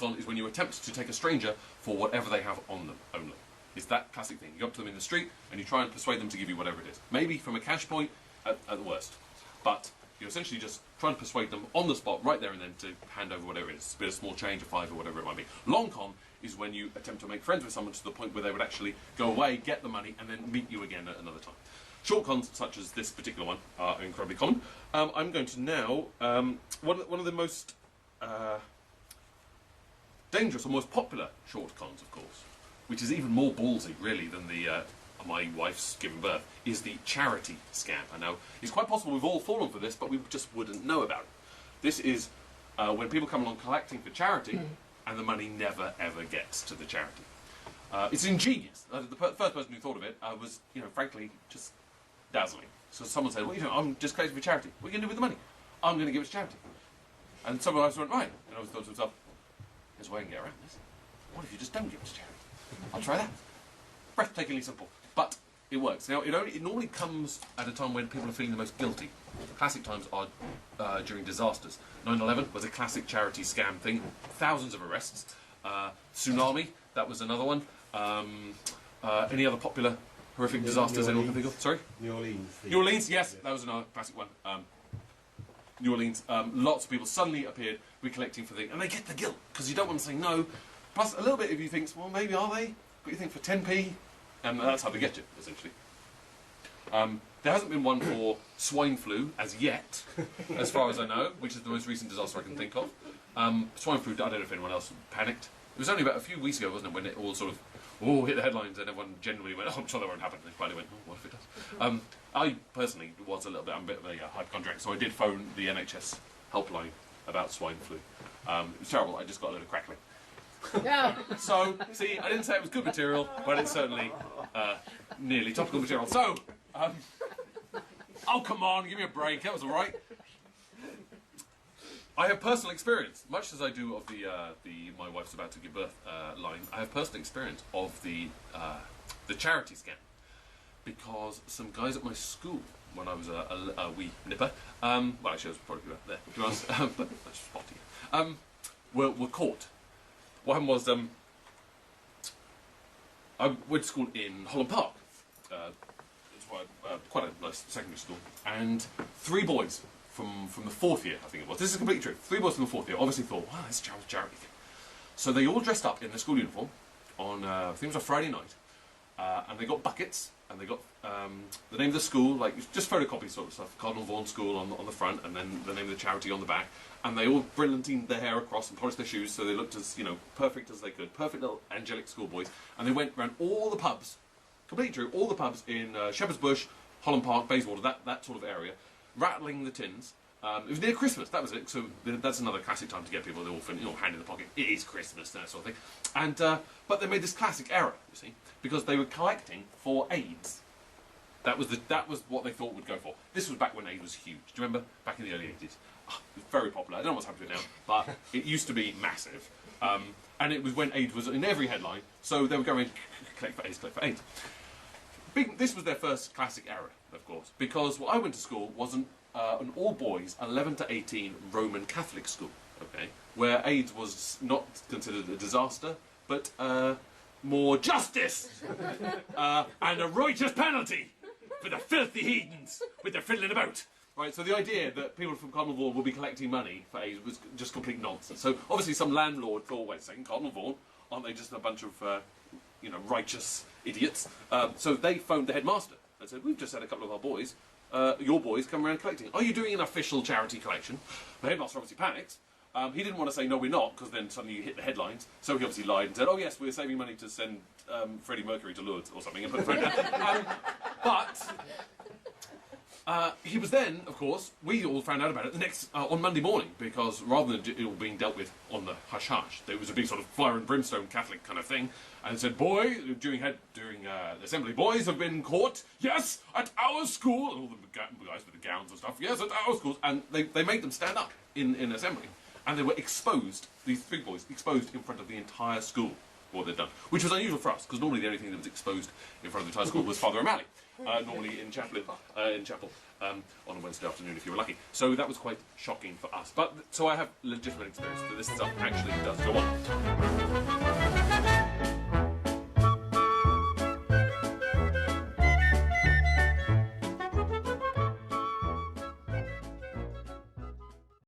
con is when you attempt to take a stranger for whatever they have on them only. It's that classic thing. You go up to them in the street and you try and persuade them to give you whatever it is. Maybe from a cash point at the worst. But you're essentially just trying to persuade them on the spot, right there and then, to hand over whatever it is. A bit of small change, a five or whatever it might be. Long con is when you attempt to make friends with someone to the point where they would actually go away, get the money, and then meet you again at another time. Short cons, such as this particular one, are incredibly common. I'm going to now, one of the most dangerous or most popular short cons, of course, which is even more ballsy, really, than the my wife's giving birth, is the charity scam. I know it's quite possible we've all fallen for this, but we just wouldn't know about it. This is when people come along collecting for charity, and the money never ever gets to the charity. It's ingenious. The first person who thought of it was, frankly, just dazzling. So someone said, well, I'm just collecting for charity. What are you going to do with the money? I'm going to give it to charity. And someone else went, right. And I thought to himself, there's a way I can get around this. What if you just don't give it to charity? I'll try that. Breathtakingly simple. But it works. Now, it normally comes at a time when people are feeling the most guilty. Classic times are during disasters. 9/11 was a classic charity scam thing. Thousands of arrests. Tsunami, that was another one. Any other popular horrific disasters anyone can think of? Sorry? New Orleans. New Orleans, yes, that was another classic one. New Orleans, lots of people suddenly appeared, we're collecting for things, and they get the guilt, because you don't want to say no. Plus, a little bit of you thinks, well, maybe are they? But you think for 10p, and that's how they get you, essentially. There hasn't been one for swine flu as yet, as far as I know, which is the most recent disaster I can think of. Swine flu, I don't know if anyone else panicked. It was only about a few weeks ago, wasn't it, when it all sort of hit the headlines and everyone generally went, I'm sure that won't happen. And they finally went, what if it does? I personally was I'm a bit of a hypochondriac, so I did phone the NHS helpline about swine flu. It was terrible, I just got a load of crackling. Yeah. So, see, I didn't say it was good material, but it's certainly nearly topical material. So, oh come on, give me a break, that was alright. I have personal experience, much as I do of the my wife's about to give birth line. I have personal experience of the charity scam, because some guys at my school, when I was a wee nipper, well actually I was probably about there, to be honest, but I just spotted you, were caught. What happened was, I went to school in Holland Park. It's quite a nice secondary school, and 3 boys from the 4th year, I think it was. This is completely true. 3 boys from the 4th year obviously thought, wow, this is a charity thing. So they all dressed up in their school uniform on, I think it was a Friday night, and they got buckets, and they got the name of the school, like just photocopy sort of stuff, Cardinal Vaughan School on the front, and then the name of the charity on the back, and they all brilliantined their hair across and polished their shoes so they looked as, perfect as they could, perfect little angelic schoolboys, and they went around all the pubs, completely true, all the pubs in Shepherd's Bush, Holland Park, Bayswater, that sort of area, rattling the tins. It was near Christmas, that was it, so that's another classic time to get people, they're all hand in the pocket, it is Christmas, that sort of thing. And, but they made this classic error, you see, because they were collecting for AIDS. That was what they thought would go for. This was back when AIDS was huge. Do you remember? Back in the early 80s. Oh, it was very popular. I don't know what's happened to it now, but it used to be massive. And it was when AIDS was in every headline, so they were going, collect for AIDS, collect for AIDS. This was their first classic error, of course, because what I went to school wasn't an all-boys 11 to 18 Roman Catholic school, okay, where AIDS was not considered a disaster, but more justice and a righteous penalty for the filthy heathens with their fiddling about. Right, so the idea that people from Cardinal Vaughan will be collecting money for AIDS was just complete nonsense. So obviously some landlord thought, wait a second, Cardinal Vaughan, aren't they just a bunch of righteous idiots? So they phoned the headmaster and said, we've just had a couple of our boys, your boys, come around collecting. Are you doing an official charity collection? The headmaster obviously panics. He didn't want to say, no, we're not, because then suddenly you hit the headlines. So he obviously lied and said, oh yes, we're saving money to send Freddie Mercury to Lourdes or something and put the phone down. But he was then, of course, we all found out about it on Monday morning, because rather than it all being dealt with on the hush-hush, there was a big sort of fire and brimstone Catholic kind of thing, and said, during the assembly, boys have been caught, yes, at our school, and all the guys with the gowns and stuff, yes, at our schools, and they made them stand up in assembly. And they were exposed, these 3 boys, exposed in front of the entire school. what they'd done, which was unusual for us because normally the only thing that was exposed in front of the entire school was Father O'Malley, normally in chapel on a Wednesday afternoon if you were lucky. So that was quite shocking for us. But so I have legitimate experience that this stuff actually does go on.